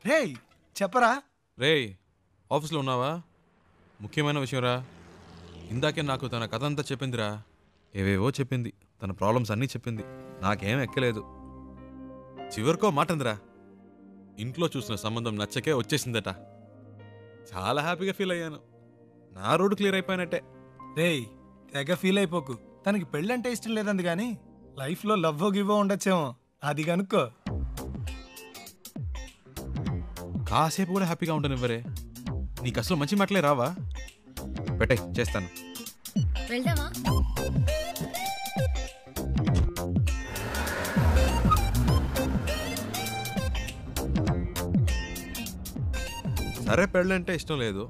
రేయ్ చెప్పరా. రేయ్ ఆఫీస్లో ఉన్నావా? ముఖ్యమైన విషయం రా. ఇందాకే నాకు తన కథ అంతా చెప్పిందిరా. ఏవేవో చెప్పింది, తన ప్రాబ్లమ్స్ అన్నీ చెప్పింది. నాకేం ఎక్కలేదు. చివరికో మాట అందిరా, ఇంట్లో చూసిన సంబంధం నచ్చకే వచ్చేసిందట. చాలా హ్యాపీగా ఫీల్ అయ్యాను. నా రోడ్డు క్లియర్ అయిపోయినట్టే. రేయ్ తెగ ఫీల్ అయిపోకు. తనకి పెళ్ళంటే ఇష్టం లేదంది కానీ లైఫ్లో లవ్వో గివ్వో ఉండొచ్చేమో, అది కనుక్కో. కాసేపు కూడా హ్యాపీగా ఉంటాను ఇవ్వరే. నీకు అసలు మంచి మాటలే రావా? పెట్టే చేస్తాను. వెళ్దామా? సరే పెళ్ళంటే ఇష్టం లేదు,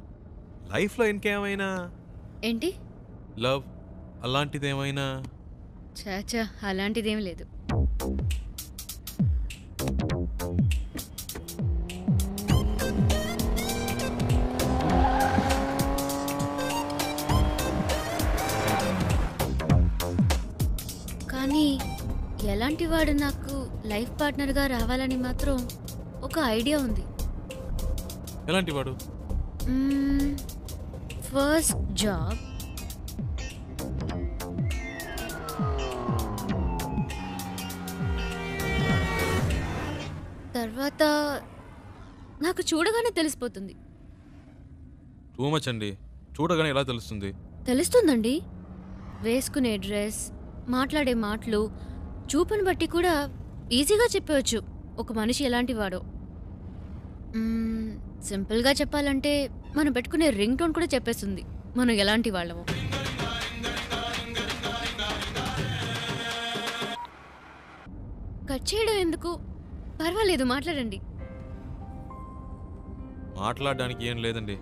లైఫ్లో ఇంకేమైనా ఏంటి? లవ్ అలాంటిదేమైనా? చాచా అలాంటిదేం లేదు. కానీ ఎలాంటి వాడు నాకు లైఫ్ పార్ట్నర్గా రావాలని మాత్రం ఒక ఐడియా ఉంది. ఎలాంటి వాడు? ఫస్ట్ జాబ్, తర్వాత నాకు చూడగానే తెలిసిపోతుంది. టూ మచ్ అండి. చూడగానే ఎలా తెలుస్తుంది? తెలుస్తుందండి. వేసుకునే డ్రెస్, మాట్లాడే మాటలు, చూపును బట్టి కూడా ఈజీగా చెప్పవచ్చు ఒక మనిషి ఎలాంటి వాడో. సింపుల్గా చెప్పాలంటే మనం పెట్టుకునే రింగ్ టోన్ కూడా చెప్పేస్తుంది మనం ఎలాంటి వాళ్ళమో. కట్ చేయడం ఎందుకు? పర్వాలేదు, మాట్లాడండి. మాట్లాడడానికి ఏం లేదండి.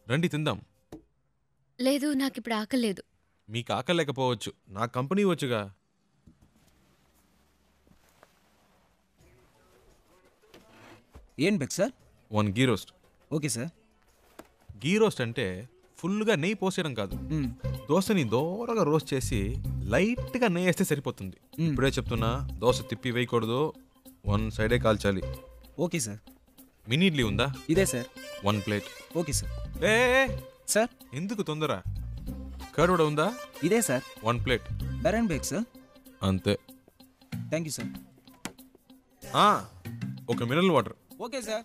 రండి తిందాం. లేదు, నాకు ఇప్పుడు ఆకలి లేదు. మీకు ఆకలి లేకపోవచ్చు, నా కంపెనీ వచ్చుగా. ఏం బెక్ sir? 1 ghee roast. Okay sir. Ghee roast అంటే ఫుల్గా నెయ్యి పోసేయడం కాదు. దోశని దోరగా రోస్ట్ చేసి లైట్గా నెయ్యి వేస్తే సరిపోతుంది. ఇప్పుడే చెప్తున్నా, దోశ తిప్పి వేయకూడదు, 1 సైడే కాల్చాలి. Okay sir. మినీ ఇడ్లీ ఉందా? ఇదే సార్. 1 ప్లేట్. Okay sir. ఏ సార్ ఎందుకు తొందర? కర్డ్ కూడా ఉందా? ఇదే సార్. 1 ప్లేట్. బెరన్ బేక్ సార్. అంతే. Thank you sir. ఒక mineral water. Okay sir.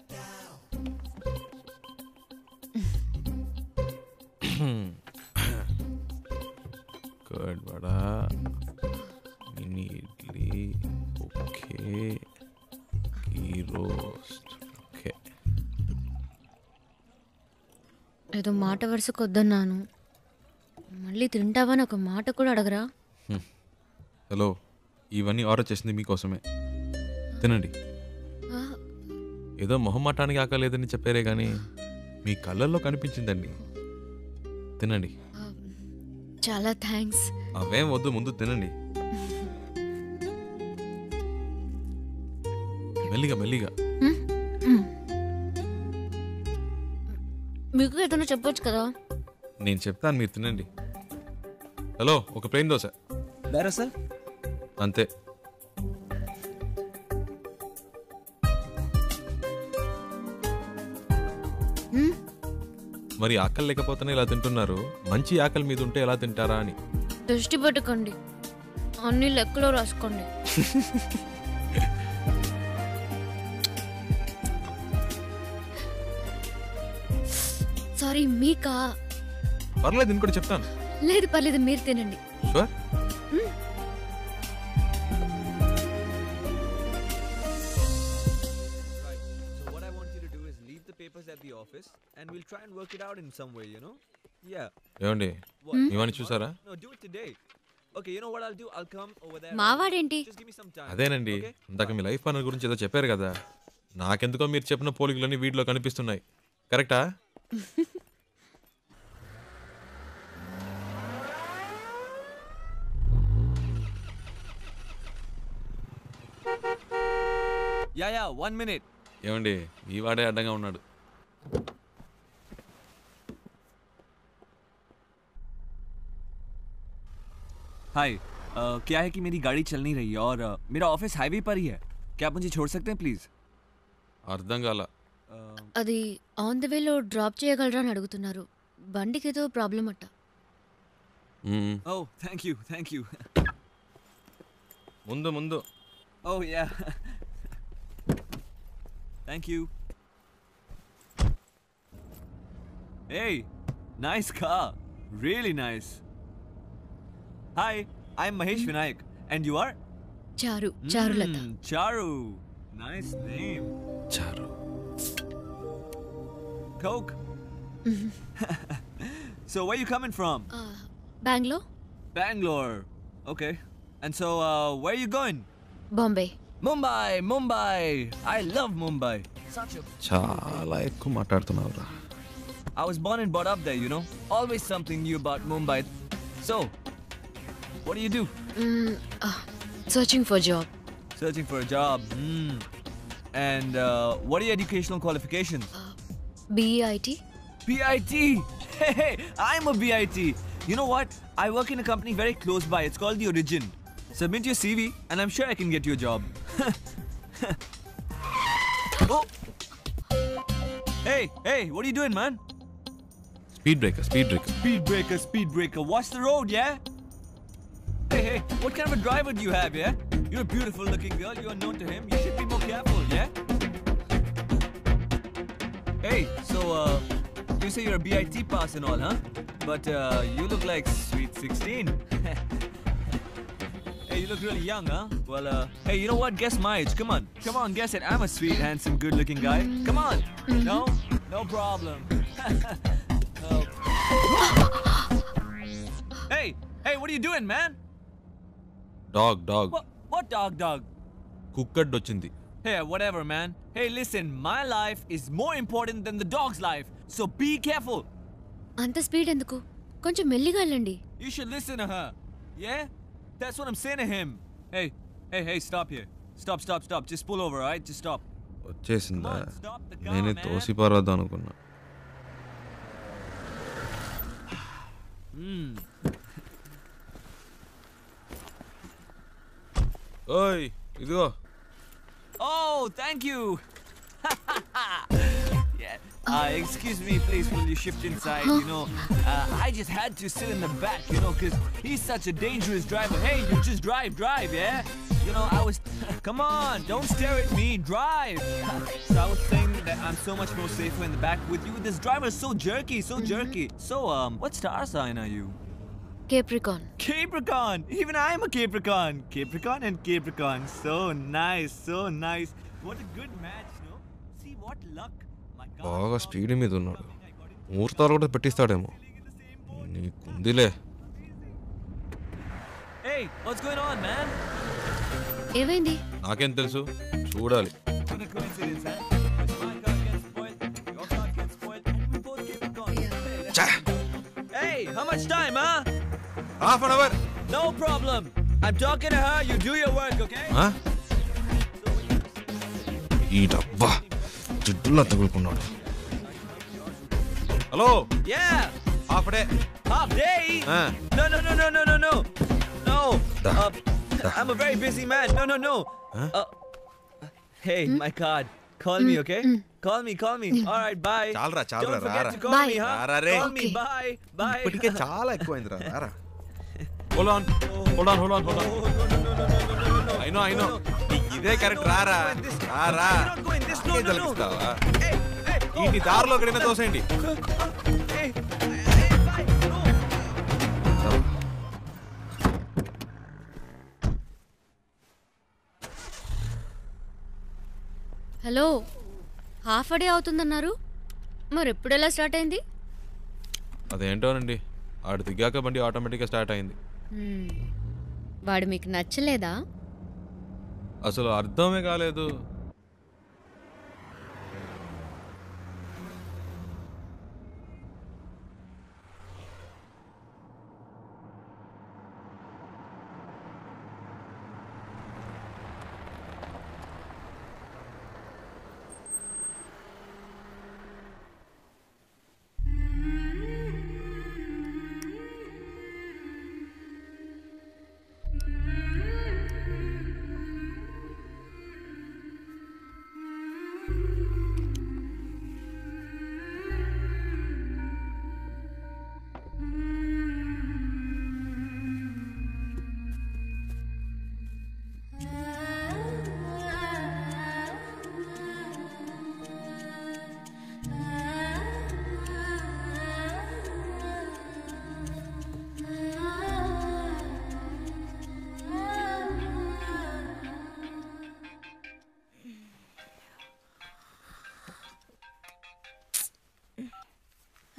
Curd vada, mini idli, okay, ghee roast, okay. ఏదో మాట వరుసకు వద్దన్నాను, మళ్ళీ తింటావని ఒక మాట కూడా అడగరా? హలో, ఇవన్నీ ఆర్డర్ చేసింది మీకోసమే, తినండి. ఏదో మొహమాటానికి ఆకలేదని చెప్పారే కానీ మీ కళ్ళల్లో కనిపించిందండి. తినండి. చాలా థ్యాంక్స్. అవేం వద్దు, ముందు తినండి. మెల్లిగా మెల్లిగా. మీకు ఏదైనా చెప్పొచ్చు కదా. నేను చెప్తాను, మీరు తినండి. హలో, ఒక ప్లేన్ దోశ. బెరా సార్. అంతే. మరి ఆకలి లేకపోతేనే ఇలా తింటున్నారు, మంచి ఆకలి మీద ఉంటే ఎలా తింటారా అని. దృష్టి పెట్టుకోండి, అన్ని లెక్కలో రాసుకోండి. సారీ, మీకా? పర్లేదు, ఇంకోటి చెప్తాను. లేదు పర్లేదు, మీరు తినండి. Sure. at the office and we'll try and work it out in some way, you know? Yeah. ఏమండి, ఇవన్నీ చూసారా? No, do it today. Okay, you know what I'll do? I'll come over there. మావాడేంటి? Just give me some time. అదేనండి, ఇందాక మీ life partner గురించి ఏదో చెప్పారు కదా, నాకెందుకో మీరు చెప్పిన పోలికలన్నీ వీటిలో కనిపిస్తున్నాయి. కరెక్టా? Yeah, 1 minute. ఏమండి ఈ వాడే అడ్డంగా ఉన్నాడు. हाय क्या है कि मेरी गाड़ी चल नहीं रही है और मेरा ऑफिस हाईवे पर ही है. क्या आप मुझे छोड़ सकते हैं प्लीज़? అర్థం కాల. అది ఆన్ ద వేలో డ్రాప్ చేయగలరా అని అడుగుతున్నారు. బండికి ఏదో ప్రాబ్లం అట్ట. మ్మ్. Oh, thank you. ముందు ముందు. Oh yeah. Thank you. Hey, nice car. Really nice. Hi, I'm Mahesh Vinayak. And you are? Charulata. Charu. Nice name. చారు. Coke? So, where you coming from? Bengaluru, Bangalore. Okay. And so, where you going? Bombay. Mumbai. I love Mumbai. చాలా ఎక్కువ మాట్లాడుతున్నావురా. I was born and brought up there, you know. Always something new about Mumbai. So, what do you do? Searching for job. Searching for a job. And what are your educational qualifications? BEIT. BIT. Hey, I'm a BIT. You know what? I work in a company very close by. It's called The Origin. Submit your CV, and I'm sure I can get you a job. Oh. Hey, what are you doing, man? Speed breaker. Speed breaker. Watch the road, yeah? Hey, what kind of a driver do you have, yeah? You're a beautiful looking girl. You're known to him. You should be more careful, yeah? Hey, so, you say you're a BIT pass and all, huh? But, you look like sweet 16. Hey, you look really young, huh? Well, hey, you know what? Guess my age. Come on, guess it. I'm a sweet, handsome, good-looking guy. Come on. No problem. Oh. Hey, what are you doing, man? Dog. What dog? Cooked వచ్చింది. Hey, whatever, man. Hey, listen, my life is more important than the dog's life, so be careful. అంత speed ఎందుకు? కొంచెం మెల్లిగా వెళ్ళండి. You should listen to her. Yeah? That's what I'm saying to him. Hey, stop here. Stop. Just pull over, alright? Just stop. వచ్చేసిందా? Come on, stop the car, నేనే man. తోసిపారద్దు అనుకున్నా. ఓయ్ ఇదిగో. Oh, thank you. Yeah. Excuse me, please, will you shift inside? You know, I just had to sit in the back, you know, because he's such a dangerous driver. Hey, you just drive, yeah? You know, I was... Come on, don't stare at me, drive. So I was saying that I'm so much more safer in the back with you. This driver is so jerky. So, what star sign are you? Capricorn. Capricorn! Even I'm a Capricorn! Capricorn and Capricorn. So nice. What a good match, no? See what luck. My God. బాగా speed మీద ఉన్నాడు. ముహూర్తాలు కూడా పెట్టిస్తాడేమో. నీకుందిలే. Hey, what's going on, man? ఏమైంది? నాకేం తెలుసు, చూడాలి. What a coincidence, huh? My car gets spoiled, your car gets spoiled, and we both Capricorn. Hey, how much time, huh? Half an hour. No problem. I'm talking to her. You do your work, okay? ఈ డబ్బా జిడ్డులా తగులుకున్నాడు. Hello. Yeah. Half day. Half day? No. No. I'm a very busy man. No. Hey, my God. Call me, okay? Call me. All right, bye. చాలరా Don't forget రారా. to call me, huh? రారా రే. Call me, bye. ఇప్పటికే చాలా ఎక్కువైందిరా. రారా. Hold on. Oh, no. I know. ఇదే correct. రారా. You're not going this. No. తలపిస్తావా? Hey, ఈ దారిలో ఎక్కడైనా తోసేయండి. Hey, bye. No. Hello, half day అవుతుందన్నారు. మరి ఎప్పుడెలా స్టార్ట్ అయింది? అదేంటోనండి, ఆడు దిగాక బండి ఆటోమేటిక్గా స్టార్ట్ అయింది. వాడు మీకు నచ్చలేదా? అసలు అర్థమే కాలేదు.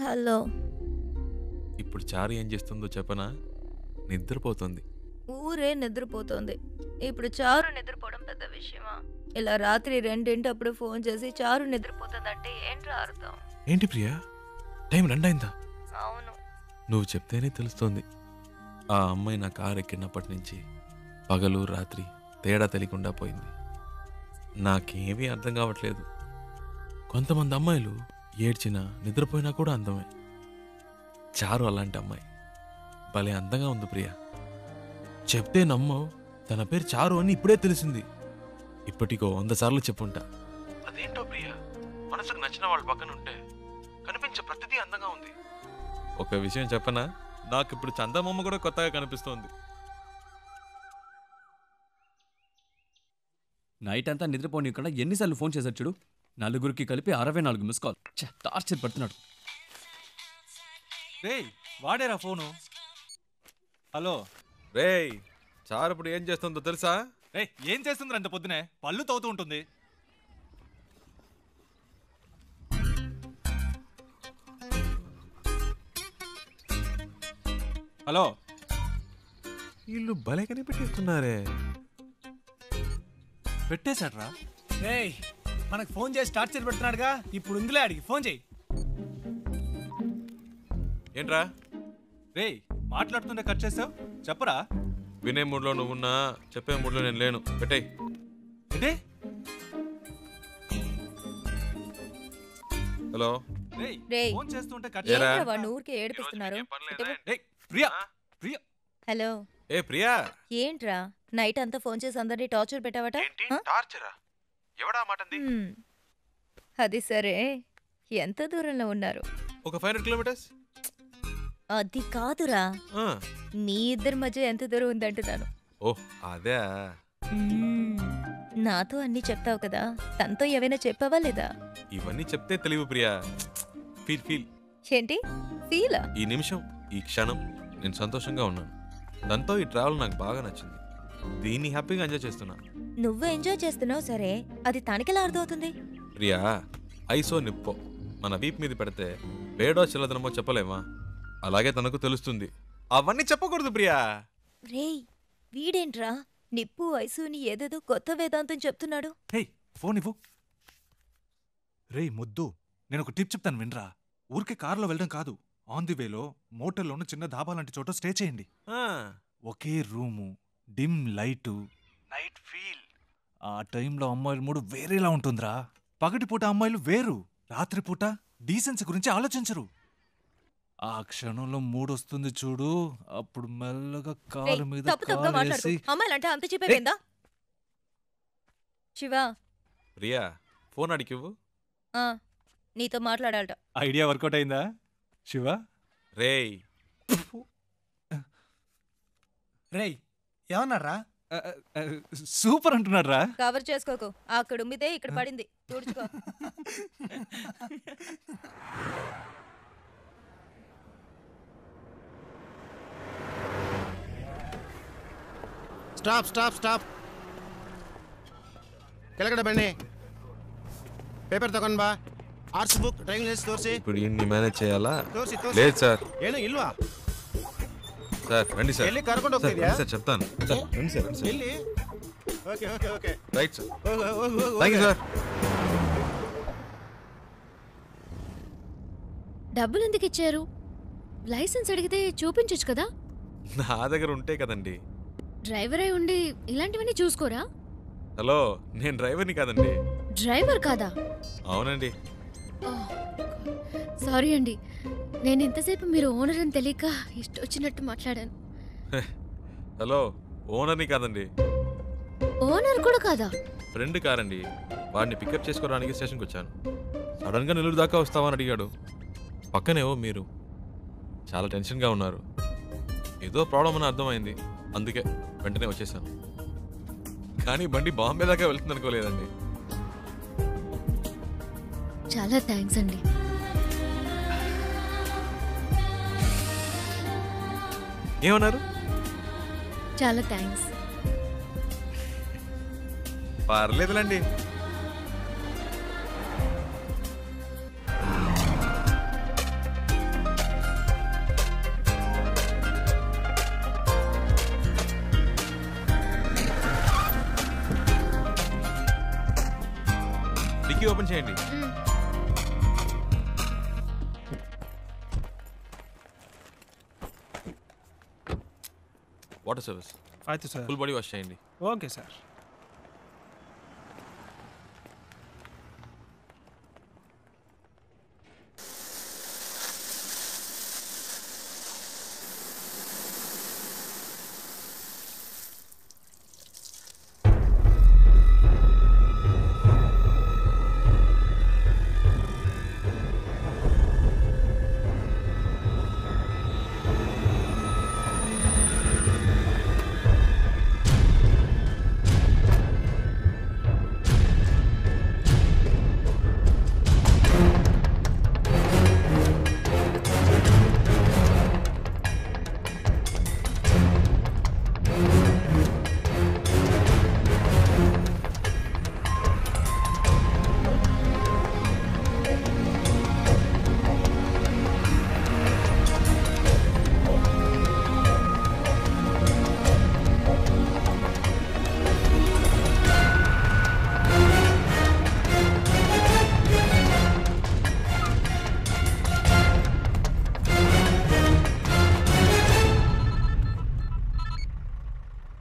హలో. ఇప్పుడు చారు ఏం చేస్తుందో చెప్పనా? నిద్రపోతుంది. ఊరే నిద్రపోతోంది. ఇప్పుడు చారు నిద్రపోవడం పెద్ద విషయమా? ఇలా రాత్రి 2 ఫోన్ చేసి చారు నిద్రపోతుందంటే ఏంట్రా అర్థం? ఏంటి ప్రియా, టైం 2 అయిందా? అవును. నువ్వు చెప్తేనే తెలుస్తోంది. ఆ అమ్మాయి నా కారు ఎక్కినప్పటి నుంచి పగలు రాత్రి తేడా తెలియకుండా పోయింది. నాకేమీ అర్థం కావట్లేదు. కొంతమంది అమ్మాయిలు ఏడ్చినా నిద్రపోయినా కూడా అందమే. చారు అలాంటి అమ్మాయి. భలే అందంగా ఉంది ప్రియా. చెప్తే నమ్మవు, తన పేరు చారు అని ఇప్పుడే తెలిసింది. ఇప్పటికో 100 సార్లు చెప్పుంటా. అదేంటో ప్రియా, మనసుకు నచ్చిన వాళ్ళ పక్కన ఉంటే కనిపించే ప్రతిదీ అందంగా ఉంది. ఒక విషయం చెప్పనా, నాకు ఇప్పుడు చందమామ కూడా కొత్తగా కనిపిస్తోంది. నైట్ అంతా నిద్రపోనీయకుండా ఎన్నిసార్లు ఫోన్ చేశాడు చూడు. నలుగురికి కలిపి 64 మిస్ కాల్. టార్చర్ పడుతున్నాడు. రేయ్ వాడేరా ఫోను. హలో రేయ్, చారు ఇప్పుడు ఏం చేస్తుందో తెలుసా? రే ఏం చేస్తుంది అంత పొద్దునే? పళ్ళు తవ్వుతూ ఉంటుంది. హలో, వీళ్ళు భలే కనిపెట్టేస్తున్నారే. పెట్టేశాడ్రా. ఏయ్, మనకు ఫోన్ చేసి టార్చర్ పెడుతున్నాడుగా, ఇప్పుడు ఉందిలే అడిగి ఫోన్ చేయి. ఏంట్రా రేయ్ మాట్లాడుతుంటే కట్ చేసావు, చెప్పరా. వినే మూడ్లో నువ్వున్నా, చెప్పే మూడ్లో నేను లేను. పెట్టేయ్. ఏంటి? హలో రేయ్, ఫోన్ చేస్తుంటే కట్ ఏరా? ఏంట్రా వాడిని ఊరికే ఏడిపిస్తున్నారు? రేయ్ ప్రియా, ప్రియా. హలో. ఏ ప్రియా, ఏంట్రా నైట్ అంతా ఫోన్ చేసి అందరినీ టార్చర్ పెట్టావట? టార్చరా? ఎవడా మాటంది? అది సరే, ఎంత దూరంలో ఉన్నారు? ఒక 500 కిలోమీటర్స్. అది కాదురా, ఆ, మీ ఇద్దరి మధ్య ఎంత దూరం ఉందంటున్నాను. ఓహ్ అదే. నాతో అన్ని చెప్తావు కదా, తనతో ఏవైనా చెప్పావా లేదా? ఇవన్నీ చెప్తే తెలివి ప్రియా. Feel feel. ఏంటి ఫీలా? ఈ నిమిషం, ఈ క్షణం నేను సంతోషంగా ఉన్నాను. దాంతో ఈ ట్రావెల్ నాకు బాగా నచ్చింది. దీన్ని హ్యాపీగా ఎంజాయ్ చేస్తున్నా. నువ్వు ఎంజాయ్ చేస్తున్నావు సరే, అది తనకెలా అర్థమవుతుంది? ప్రియా, ఐసో నిప్పో మన వీప్ మీద పెడితే వేడో చిల్లదనమో చెప్పలేమా? అలాగే తనకు తెలుస్తుంది. అవన్నీ చెప్పకూడదు ప్రియా. రేయ్, వీడేంట్రా నిప్పు ఐసుని ఏదేదో కొత్త వేదాంతం చెప్తున్నాడు. రేయ్ ఫోన్ ఇవ్వు. రేయ్ ముద్దు, నేను ఒక టిప్ చెప్తాను వినరా. ఊరికే కారులో వెళ్ళడం కాదు, ఆన్ ది వేలో మోటల్లోనూ చిన్న ధాబా లాంటి చోట స్టే చేయండి. ఒకే room, dim light, night feel. ఆ టైంలో అమ్మాయిల మూడు వేరేలా ఉంటుందిరా. పగటిపూట అమ్మాయిలు వేరు, రాత్రిపూట డీసెన్సీ గురించి ఆలోచించరు. ఆ క్షణంలో మూడొస్తుంది చూడు, అప్పుడు మెల్లగా కాలు మీద కాలేసి. అమ్మాయిలంటే అంత చెప్పేవేందా? శివా, ప్రియా ఫోన్ అడిగివ్వు. నీతో మాట్లాడాలట. ఐడియా వర్కౌట్ అయిందా శివ? రేయ్ రేయ్, ఏమన్నారా? సూపర్ అంటున్నాడు రా. కవర్ చేసుకోకు, అక్కడ ఉమ్మిదే ఇక్కడ పడింది, తుడుచుకో. Stop stop stop. ಕೆಳಗಡೆ ಬನ್ನಿ. ಪೇಪರ್ ತಗೊಂಡ್ ಬಾ. ಆರ್ಟ್ಸ್ ಬುಕ್, ಡ್ರೈವಿಂಗ್ ಲೈಸೆನ್ಸ್ ತೋರಿಸಿ. ఇప్పుడు ఇన్ని మేనేజ్ చేయాలా? ತೋರಿಸಿ లేదు సార్. ಏನು ಇಲ್ವಾ? సార్ రండి సార్. ಎಲ್ಲಿ ಕರ್ಕೊಂಡು ಹೋಗ್ತಿದ್ಯಾ? సార్ చెప్తాను. సార్ రండి సార్. ಎಲ್ಲಿ? Okay okay okay. Right sir. ಹೋಗು ಹೋಗು ಹೋಗು. Thank you sir. డబ్బులు ఎందుకు ఇచ్చారు? లైసెన్స్ అడిగితే చూపించొచ్చు కదా. నా దగ్గర ఉంటే కదండి. డ్రైవర్ అయి ఉండి ఇలాంటివన్నీ చూసుకోరా? హలో, నేను డ్రైవర్ని కాదండి. డ్రైవర్ కాదా? అవునండి. సారీ అండి, నేను ఇంతసేపు మీరు ఓనర్ అని తెలియక ఇష్టం వచ్చినట్టు మాట్లాడాను. హలో, ఓనర్ని కాదండి. ఓనర్ కూడా కాదా? ఫ్రెండ్ కారండి. వాడిని పికప్ చేసుకోవడానికి స్టేషన్కి వచ్చాను. సడన్గా నెల్లూరు దాకా వస్తావని అడిగాడు. పక్కనేవో మీరు చాలా టెన్షన్గా ఉన్నారు. ఏదో ప్రాబ్లం అని అర్థమైంది, అందుకే వెంటనే వచ్చేసాను. కానీ బండి బాంబే దాకా వెళ్తుంది అనుకోలేదండి. చాలా థ్యాంక్స్ అండి. ఏమన్నారు? చాలా థ్యాంక్స్. పర్లేదులండి. డిక్కీ ఓపెన్ చేయండి. వాటర్ సర్వీస్ అయితే సార్. ఫుల్ బాడీ వాష్ చేయండి. Okay sir.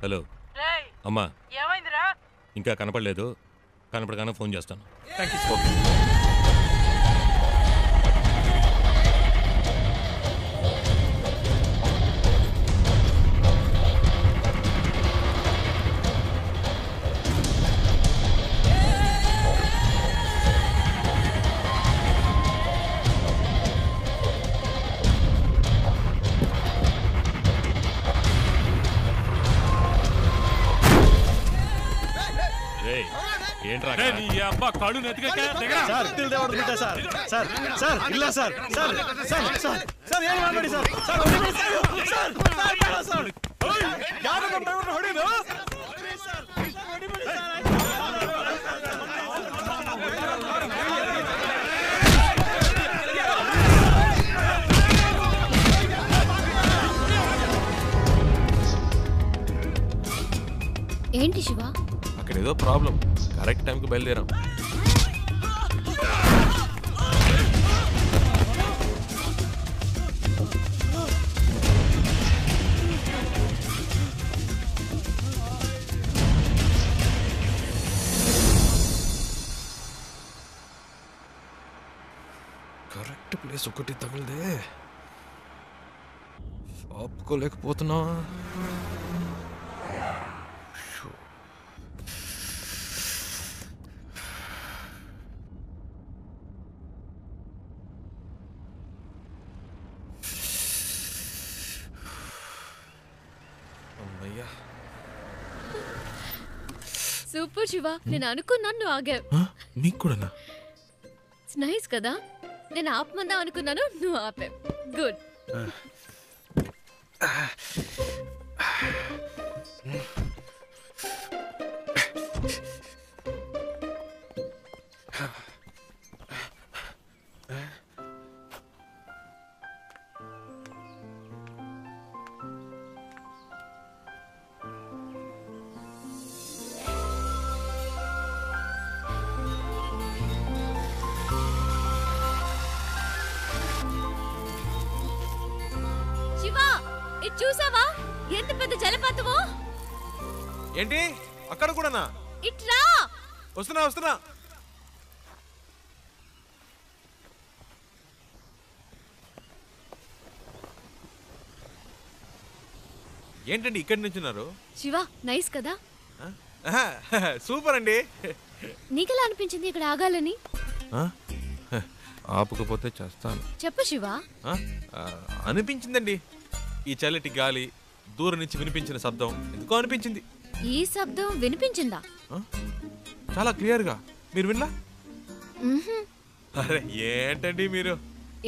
హలో అమ్మా, ఏమైందిరా? ఇంకా కనపడలేదు, కనపడగానే ఫోన్ చేస్తాను. ఏంట్రా కళ్ళు నెత్తికెక్కా సార్, ఇల్లు దేవడు బిడ్డ సార్. సార్ సార్ ಇಲ್ಲ sir. Sir sir sir sir ಏನು ಮಾಡಬೇಡಿ సార్. సార్ ಹೊಡಿಬೇಡಿ సార్. సార్ సార్ సార్ ಯಾರು ನಮ್ಮ ಡ್ರೈವರ್ ಹೊಡಿದು సార్ ಹೊಡಿಬೇಡಿ సార్. ఏంటి శివ? అక్కడ ఏదో ప్రాబ్లం. కరెక్ట్ టైంకి బయలుదేరాం. కరెక్ట్ ప్లేస్ ఒకటి తగిలిదే, ఆపుకోలేకపోతున్నా. సూపర్ శివ, నేను అనుకున్నాను నువ్వు ఆగావు. మీకు కూడానా? నైస్ కదా, నేను ఆపమందా అనుకున్నాను, నువ్వు ఆపావు. గుడ్. చూసావా ఎంత పెద్ద జలపాతమో? ఏంటి అక్కడ కూడానా? ఇట్రా. వస్తున్నా వస్తున్నా. ఏంటండి ఇక్కడి నుంచున్నారు? శివ నైస్ కదా? సూపర్ అండి. నీకెలా అనిపించింది ఇక్కడ ఆగాలని? ఆపకపోతే చేస్తాను. చెప్పు శివ. అనిపించిందండి, ఈ చల్లటి గాలి, దూరం నుంచి వినిపించిన శబ్దం ఎందుకో అనిపించింది. ఈ శబ్దం వినిపించిందా? చాలా క్లియర్ గా. మీరు వినలా? అరే ఏంటండి మీరు?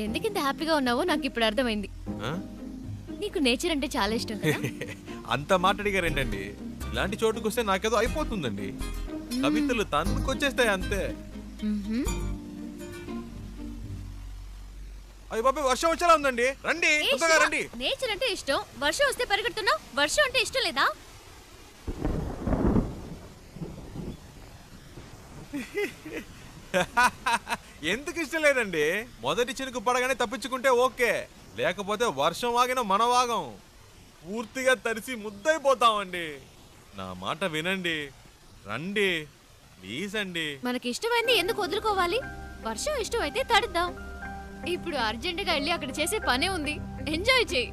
ఎందుకింత హ్యాపీగా ఉన్నావో నాకు ఇప్పుడు అర్థమైంది. నీకు నేచర్ అంటే చాలా ఇష్టం కదా? అంత మాట్లాడిగారేంటండి? ఇలాంటి చోటుకు వస్తే నాకేదో అయిపోతుందండి. కవితలు తన్నుకొచ్చేస్తాయి అంతే. అయ్య బాబా, వర్షం వచ్చేలా ఉందండి, రండి తొందరగా రండి. నేచర్ అంటే ఇష్టం, వర్షం వస్తే పరిగెడుతున్నావు. వర్షం అంటే ఇష్టం లేదా? ఎందుకు ఇష్టం లేదండి? మొదటి చినుకు పడగానే తప్పించుకుంటే ఓకే, లేకపోతే వర్షం వాగిన మన వాగం పూర్తిగా తడిసి ముద్దైపోతామండి. నా మాట వినండి, రండి ప్లీజ్ అండి. మనకి ఇష్టమైంది ఎందుకు వదులుకోవాలి? వర్షం ఇష్టం అయితే తడుద్దాం. ఇప్పుడు అర్జెంటుగా వెళ్ళి అక్కడ చేసే పనే ఉంది, ఎంజాయ్ చేయి.